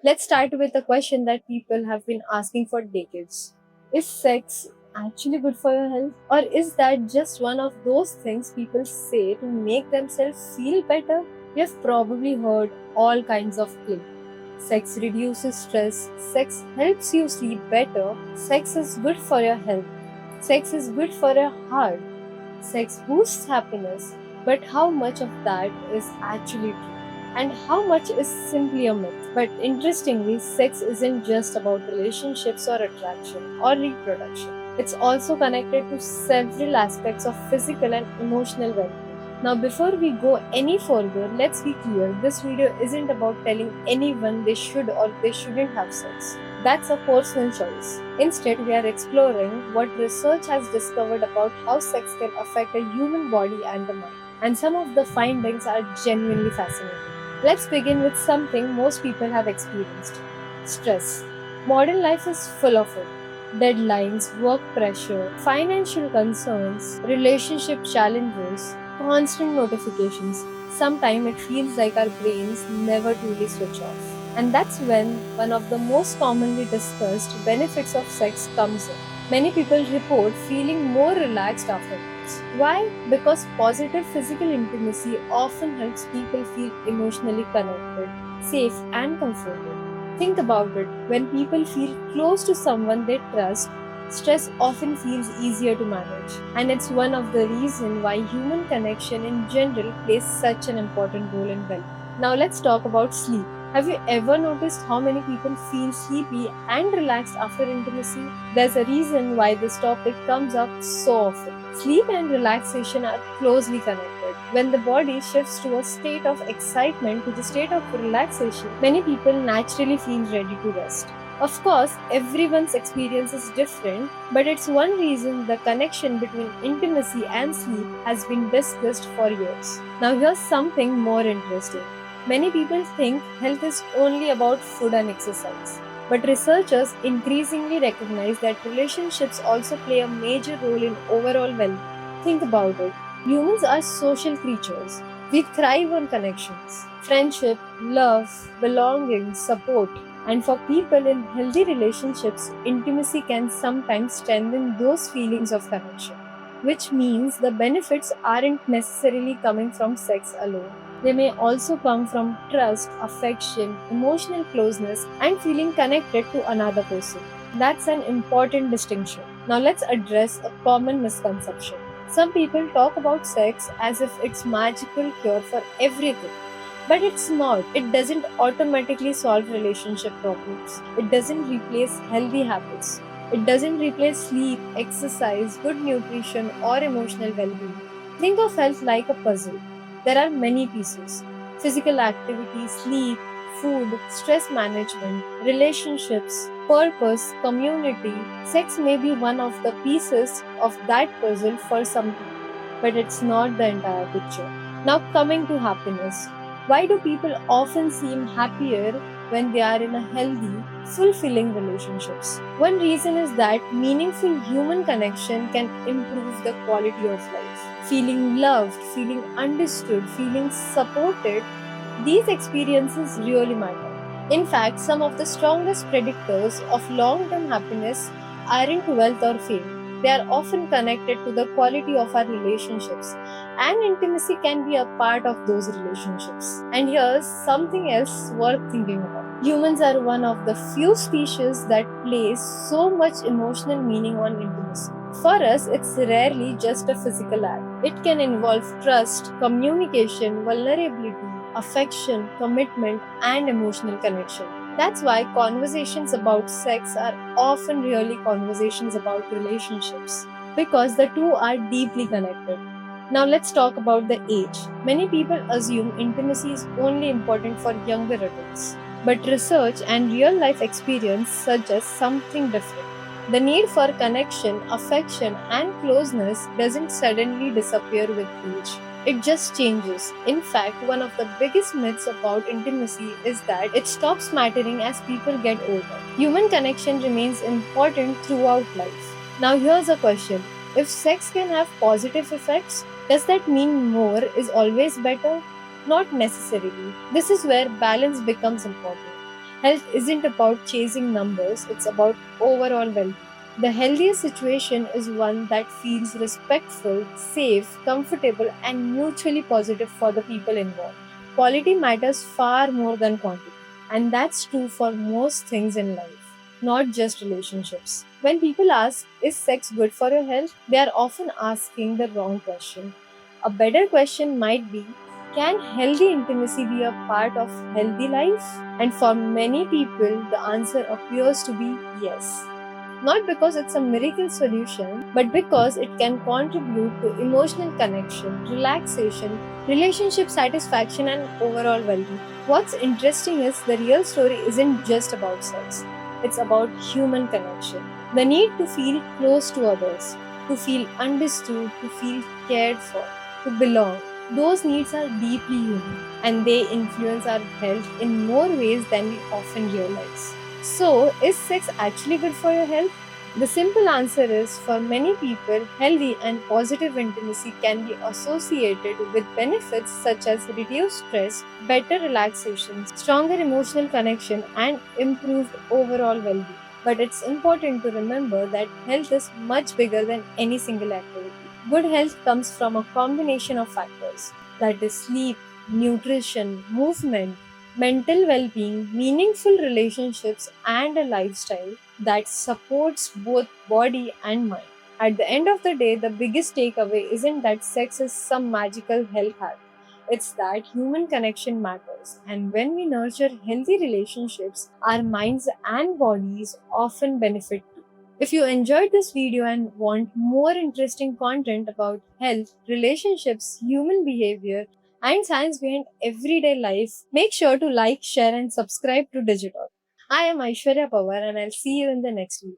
Let's start with a question that people have been asking for decades. Is sex actually good for your health? Or is that just one of those things people say to make themselves feel better? You've probably heard all kinds of claims. Sex reduces stress, sex helps you sleep better, sex is good for your health, sex is good for your heart, sex boosts happiness. But how much of that is actually true? And how much is simply a myth? But interestingly, sex isn't just about relationships or attraction or reproduction. It's also connected to several aspects of physical and emotional well-being. Now, before we go any further, let's be clear, this video isn't about telling anyone they should or they shouldn't have sex. That's a personal choice. Instead, we are exploring what research has discovered about how sex can affect a human body and the mind. And some of the findings are genuinely fascinating. Let's begin with something most people have experienced: stress. Modern life is full of it. Deadlines, work pressure, financial concerns, relationship challenges, constant notifications. Sometimes it feels like our brains never truly switch off. And that's when one of the most commonly discussed benefits of sex comes in. Many people report feeling more relaxed afterwards. Why? Because positive physical intimacy often helps people feel emotionally connected, safe, and comforted. Think about it. When people feel close to someone they trust, stress often feels easier to manage. And it's one of the reasons why human connection in general plays such an important role in well. Now let's talk about sleep. Have you ever noticed how many people feel sleepy and relaxed after intimacy? There's a reason why this topic comes up so often. Sleep and relaxation are closely connected. When the body shifts to a state of excitement to the state of relaxation, many people naturally feel ready to rest. Of course, everyone's experience is different, but it's one reason the connection between intimacy and sleep has been discussed for years. Now, here's something more interesting. Many people think health is only about food and exercise. But researchers increasingly recognize that relationships also play a major role in overall well-being. Think about it. Humans are social creatures. We thrive on connections, friendship, love, belonging, support. And for people in healthy relationships, intimacy can sometimes strengthen those feelings of connection, which means the benefits aren't necessarily coming from sex alone. They may also come from trust, affection, emotional closeness, and feeling connected to another person. That's an important distinction. Now let's address a common misconception. Some people talk about sex as if it's magical cure for everything. But it's not. It doesn't automatically solve relationship problems. It doesn't replace healthy habits. It doesn't replace sleep, exercise, good nutrition, or emotional well being. Think of health like a puzzle. There are many pieces: physical activity, sleep, food, stress management, relationships, purpose, community. Sex may be one of the pieces of that puzzle for some people, but it's not the entire picture. Now, coming to happiness. Why do people often seem happier when they are in a healthy, fulfilling relationships? One reason is that meaningful human connection can improve the quality of life. Feeling loved, feeling understood, feeling supported, these experiences really matter. In fact, some of the strongest predictors of long term happiness aren't wealth or fame. They are often connected to the quality of our relationships, and intimacy can be a part of those relationships. And here's something else worth thinking about. Humans are one of the few species that place so much emotional meaning on intimacy. For us, it's rarely just a physical act. It can involve trust, communication, vulnerability, affection, commitment, and emotional connection. That's why conversations about sex are often really conversations about relationships, because the two are deeply connected. Now let's talk about the age. Many people assume intimacy is only important for younger adults, but research and real life experience suggest something different. The need for connection, affection, and closeness doesn't suddenly disappear with age. It just changes. In fact, one of the biggest myths about intimacy is that it stops mattering as people get older. Human connection remains important throughout life. Now, here's a question: if sex can have positive effects, does that mean more is always better? Not necessarily. This is where balance becomes important. Health isn't about chasing numbers, it's about overall well-being. The healthiest situation is one that feels respectful, safe, comfortable, and mutually positive for the people involved. Quality matters far more than quantity, and that's true for most things in life, not just relationships. When people ask, is sex good for your health? They are often asking the wrong question. A better question might be, can healthy intimacy be a part of healthy life? And for many people, the answer appears to be yes. Not because it's a miracle solution, but because it can contribute to emotional connection, relaxation, relationship satisfaction, and overall well being. What's interesting is the real story isn't just about sex, it's about human connection. The need to feel close to others, to feel understood, to feel cared for, to belong. Those needs are deeply human and they influence our health in more ways than we often realize. So, is sex actually good for your health? The simple answer is for many people, healthy and positive intimacy can be associated with benefits such as reduced stress, better relaxation, stronger emotional connection, and improved overall well being. But it's important to remember that health is much bigger than any single activity. Good health comes from a combination of factors, that is, sleep, nutrition, movement, mental well being, meaningful relationships, and a lifestyle that supports both body and mind. At the end of the day, the biggest takeaway isn't that sex is some magical health hack. It's that human connection matters, and when we nurture healthy relationships, our minds and bodies often benefit too. If you enjoyed this video and want more interesting content about health, relationships, human behavior, and science behind everyday life, make sure to like, share, and subscribe to Digital. I am Aishwarya Pawar, and I'll see you in the next video.